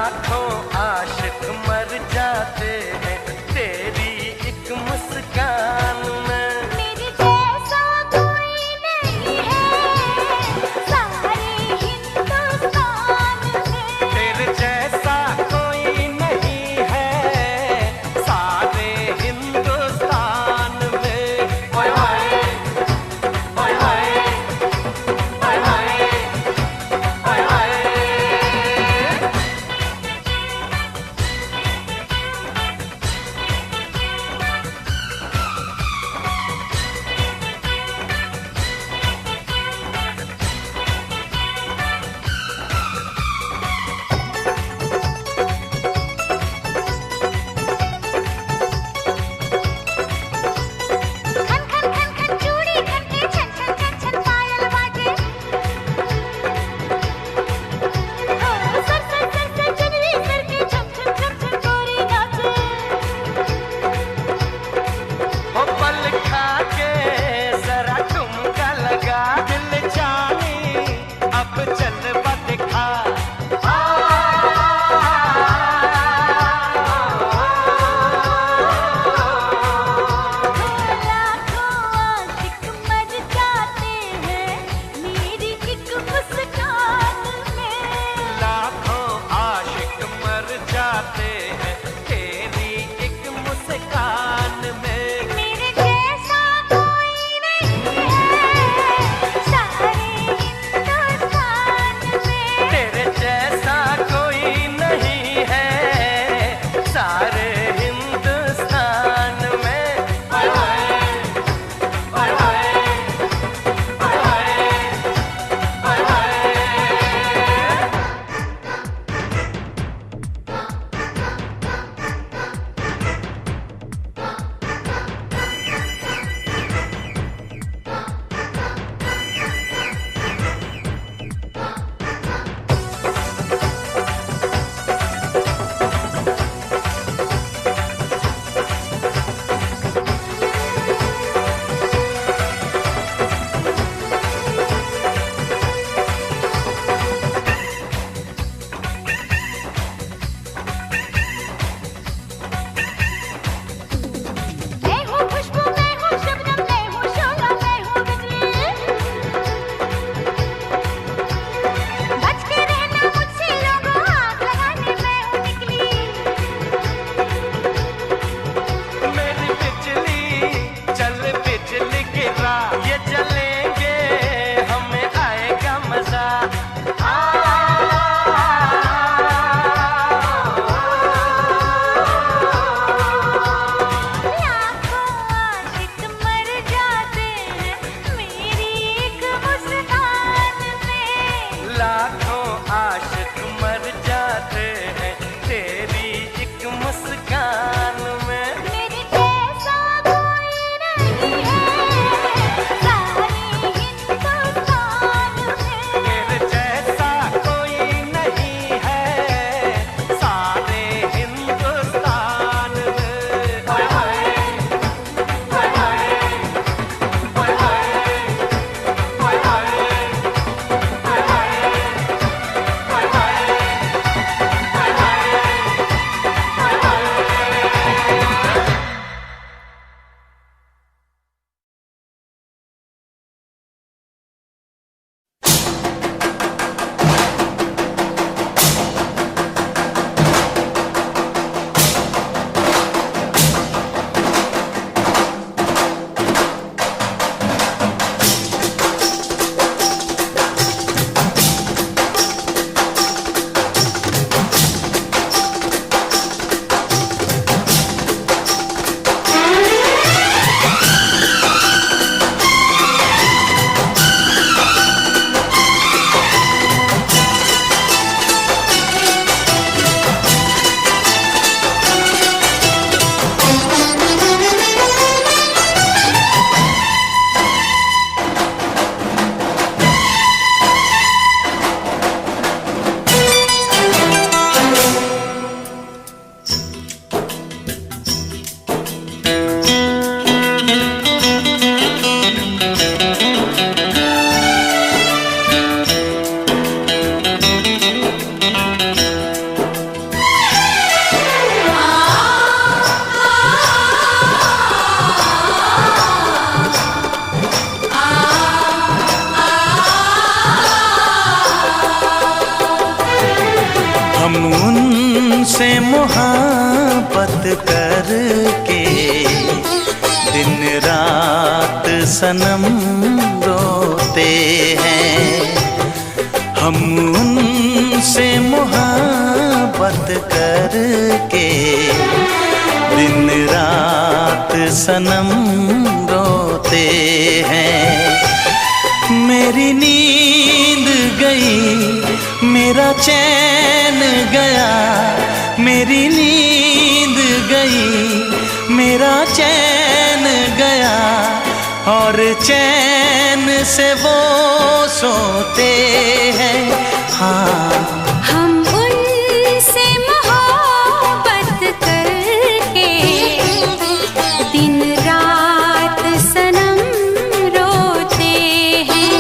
लाखों आशिक मर जाते हैं तेरी एक मुस्कान में। मेरे जैसा कोई नहीं है सारे हिंदुस्तान में। तेरे जैसा कोई नहीं है सारे हिंदुस्तान में। ओए होए, ओए होए, ओए होए, ओए होए। उनसे मोहब्बत करके दिन रात सनम रोते हैं। हम उनसे मोहब्बत करके दिन रात सनम रोते हैं। मेरी नींद गई, मेरा चैन गया, मेरी नींद गई, मेरा चैन गया, और चैन से वो सोते हैं। हाँ, हम उनसे मोहब्बत करके दिन रात सनम रोते हैं।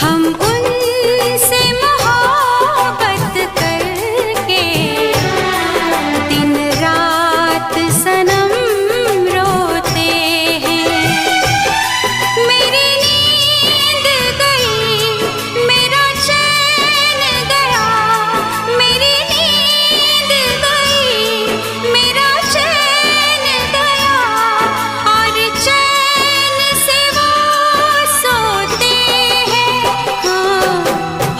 हम उनसे मोहब्बत करके दिन रात सनम रोते हैं। मेरी नींद गई, मेरा चैन गया, मेरी नींद गई, मेरा चैन गया, और चैन से वो सोते हैं। हाँ,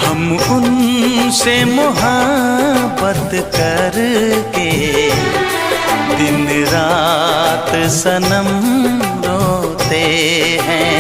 हम उनसे मोहब्बत करके दिन रात सनम रोते हैं।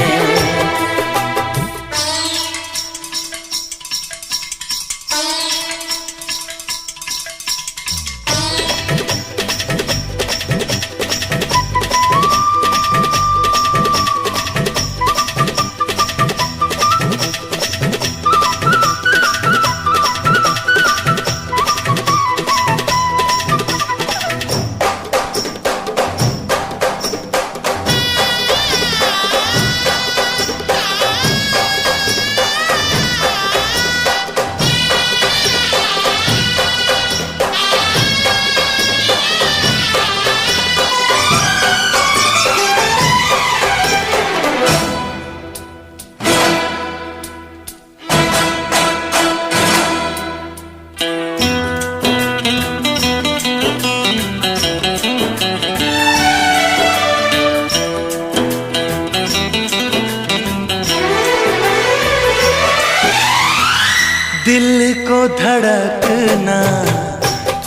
दिल को धड़कना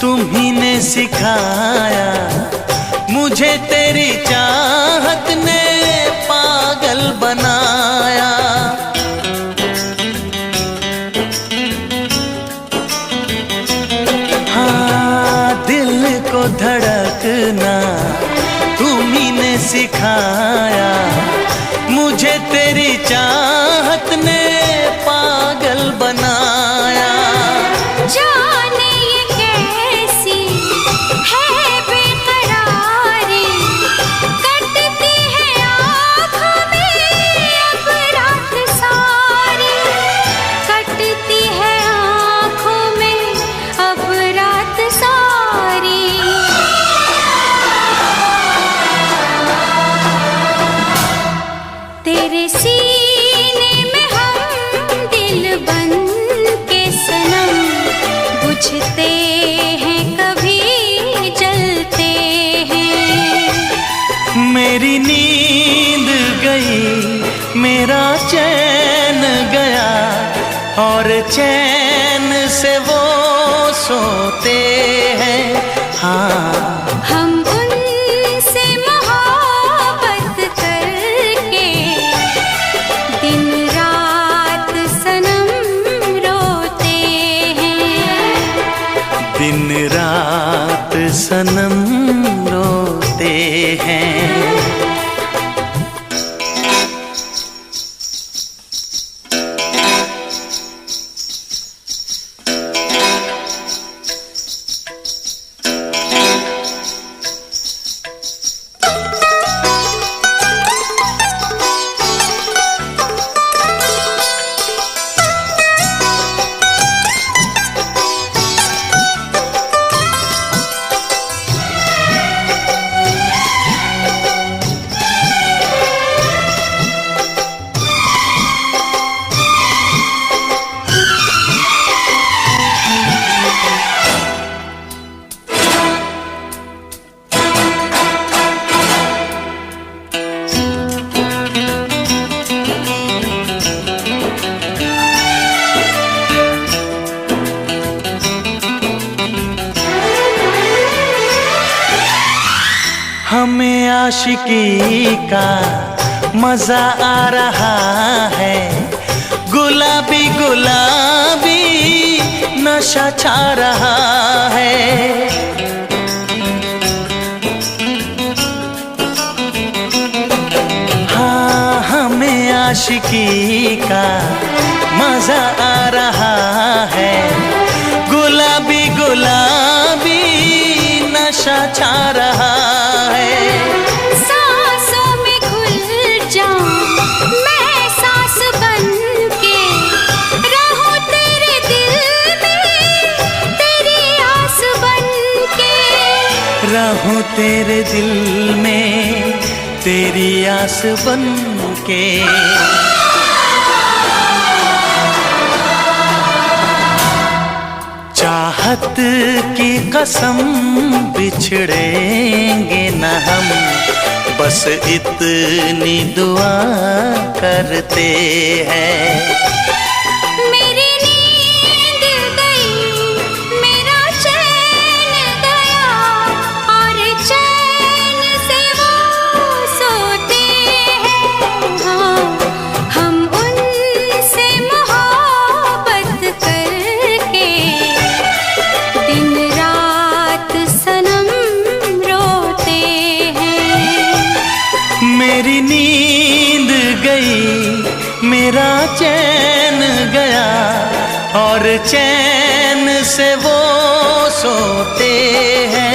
तुम्ही ने सिखाया, मुझे तेरी चाहत ने पागल बनाया। हाँ, दिल को धड़कना तुम्ही ने सिखाया, मुझे तेरी चाहत ने पागल बनाया। जाने ये कैसी है बेकरारी, कटती है आँखों में अब रात सारी, कटती है आँखों में अब रात सारी। तेरे सीने में हम दिल बन के सनम बुझते हैं, कभी जलते हैं। मेरी नींद गई, मेरा चैन गया, और चैन से वो सोते हैं। हाँ, हम उनसे मोहब्बत करके दिन रात सनम रोते हैं। दिन रात सनम रोते हैं। हमें आशिकी का मजा आ रहा है, गुलाबी गुलाबी नशा छा रहा है। हाँ, हमें आशिकी का मजा आ रहा है, गुलाबी गुलाबी नशा छा रहा है। सांसों में घुल जाऊं मैं सांस बन के, रहूं तेरे दिल में तेरी आस बन के, रहूं तेरे दिल में तेरी आस बन के। चाहत की कसम बिछड़ेंगे न हम, बस इतनी दुआ करते हैं। मेरी नींद गई, मेरा चैन गया, और चैन से वो सोते हैं। हाँ, हम उनसे मोहब्बत करके दिन रात सनम रोते हैं। मेरी नींद गई, मेरा चैन गया, और चैन से वो सोते हैं।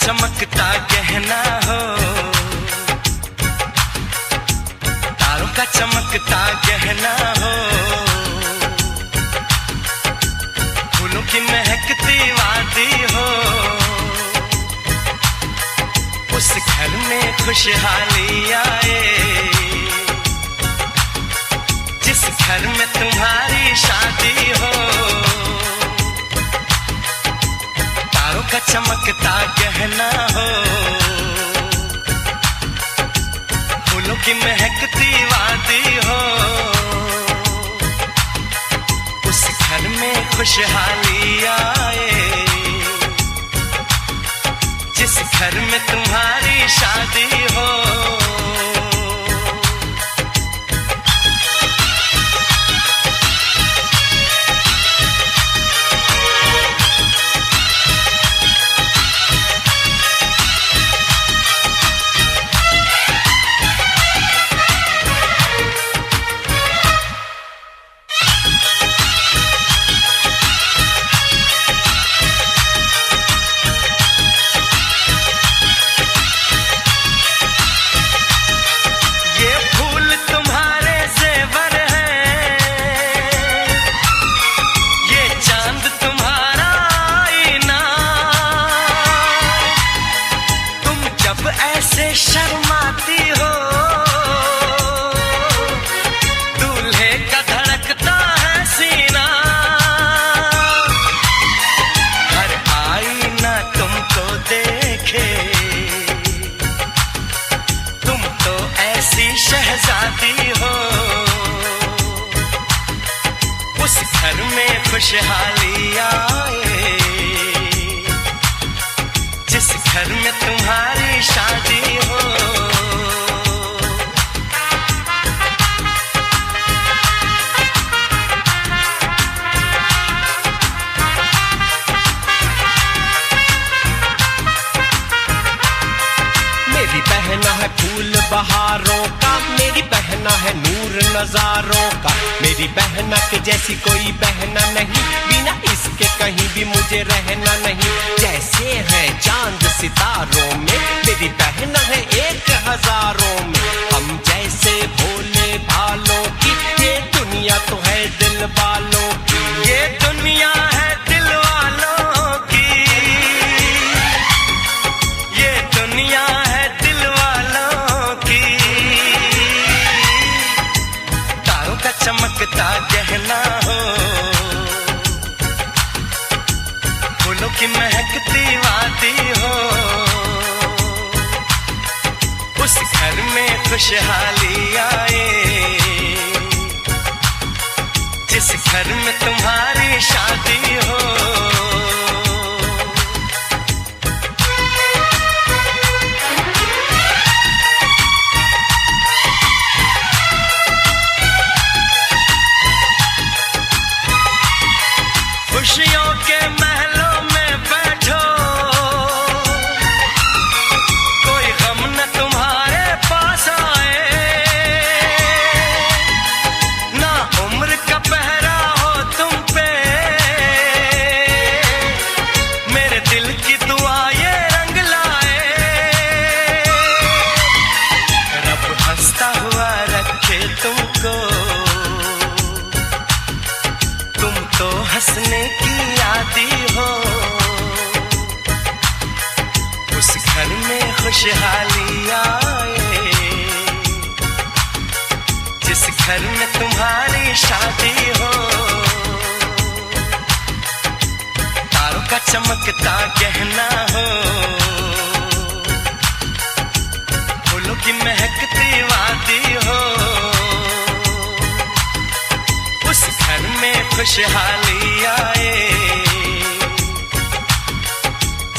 चमकता गहना हो, तारों का चमकता गहना हो, फूलों की महकती वादी हो, उस घर में खुशहाली आए जिस घर में तुम्हारी शादी हो। तारों का चमकता गहना हो, फूलों की महकती वादी हो, उस घर में खुशहाली आए जिस घर में तुम्हारी शादी हो। शर्माती हो, दूल्हे का धड़कता है सीना, हर आईना तुमको देखे, तुम तो ऐसी शहजादी हो। उस घर में खुशहाली आए जिस घर में तुम्हारी शादी हो। मेरी बहना है फूल बहारों का, मेरी बहना है नूर नजारों का, मेरी बहना के जैसी कोई बहना नहीं, बिना इसके कहीं भी मुझे रहना नहीं। जैसे है चांद सितारों में, मेरी बहना है एक हजारों में, हम जैसे भोले भालों की ये दुनिया तो है दिल वालों की, ये दुनिया है दिल वालों की, ये दुनिया है दिल वालों की। तारों का चमकता गहना हो, फूलों की महकती वादी हो, उस घर में खुशहाली आए जिस घर में तुम्हारी शादी हो। खुशियों के महलों में बैठो, कोई गम न तुम्हारे पास आए, ना उम्र का पहरा हो तुम पे, मेरे दिल की दुआ ये रंग लाए। रब हंसता हुआ रखे तुमको, तुम तो हंसने की आदी हो। उस घर में खुशहाली आए जिस घर में तुम्हारी शादी हो। तारों का चमकता गहना हो, फूलों की महकती वादी हो, उस घर में खुशहाली आए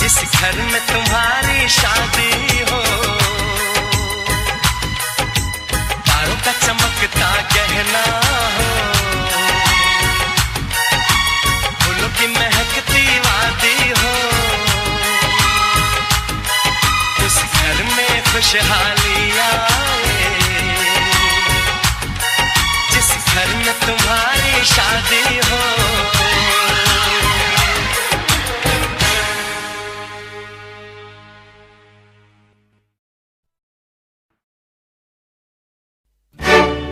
जिस घर में तुम्हारी शादी हो। तारों का चमकता गहना हो, फूलों की महकती वादी हो, उस घर में खुशहाली आए जिस घर में तुम्हारी शादी हो।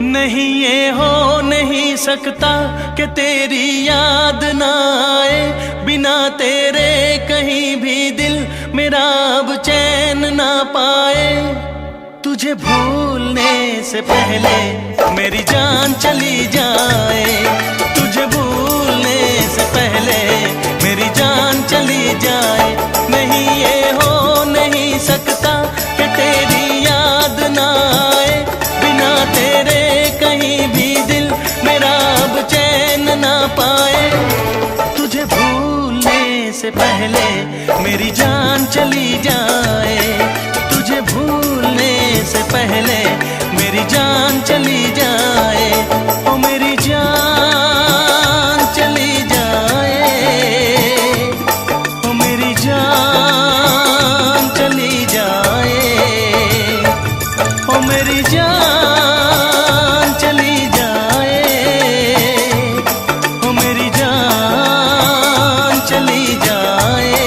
नहीं ये हो नहीं सकता कि तेरी याद ना आए, बिना तेरे कहीं भी दिल मेरा अब चैन ना पाए। तुझे भूलने से पहले मेरी जान चली जाए, तुझे भूलने से पहले मेरी जान चली जाए। नहीं ये हो नहीं सकता कि तेरी याद ना आए, बिना तेरे कहीं भी दिल मेरा अब चैन ना पाए। तुझे भूलने से पहले मेरी जान चली जाए, तुझे भूलने से पहले मेरी जान चली जाए। ओ मेरी जान चली जाए, ओ मेरी जान चली जाए, ओ मेरी जान चली जाए, ओ मेरी जान चली जाए।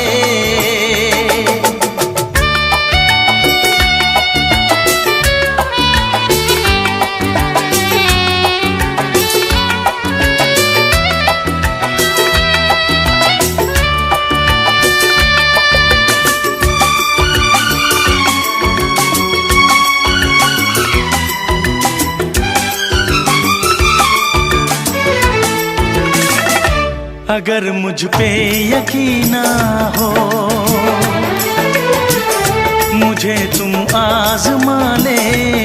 अगर मुझ पे यकीन ना हो, मुझे तुम आज़मा लेना।